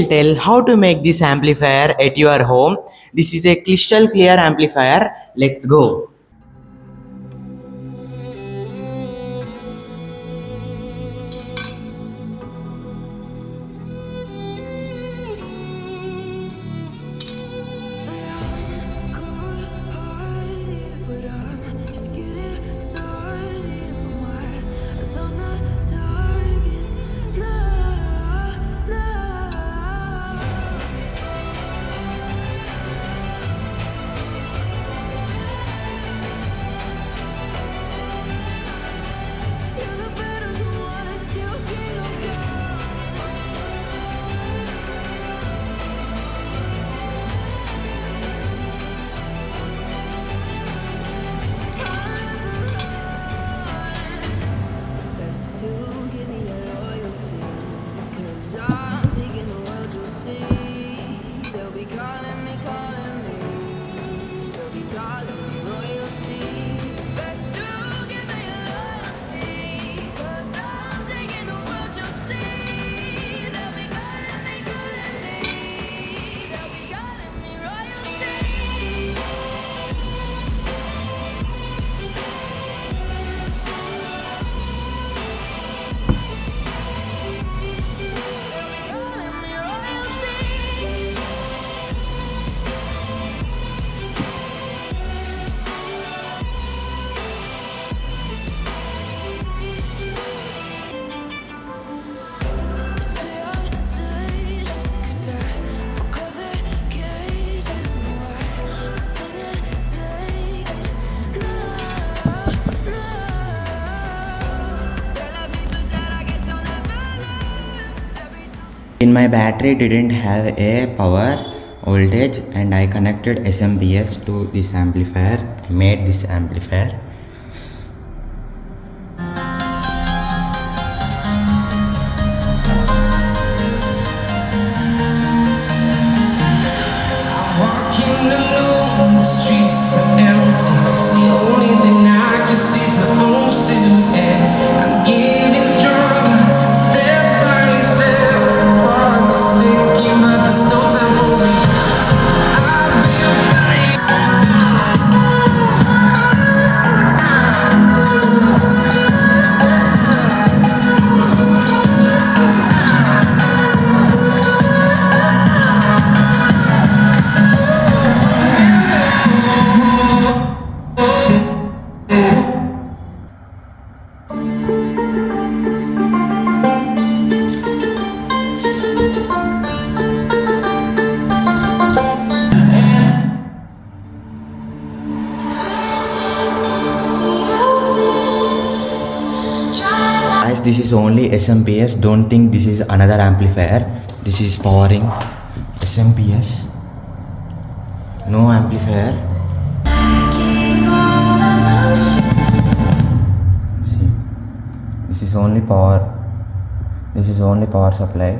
will tell how to make this amplifier at your home. This is a crystal clear amplifier. Let's go. In my battery didn't have a power voltage and I connected SMPS to this amplifier. I made this amplifier. Walking alone, the streets are empty. The only thing I can see is my own silhouette. I'm getting stronger, step by step. The clock is ticking, but there's no time for regrets. I've been Guys, this is only SMPS. Don't think this is another amplifier. This is powering SMPS. No amplifier. See, this is only power. This is only power supply.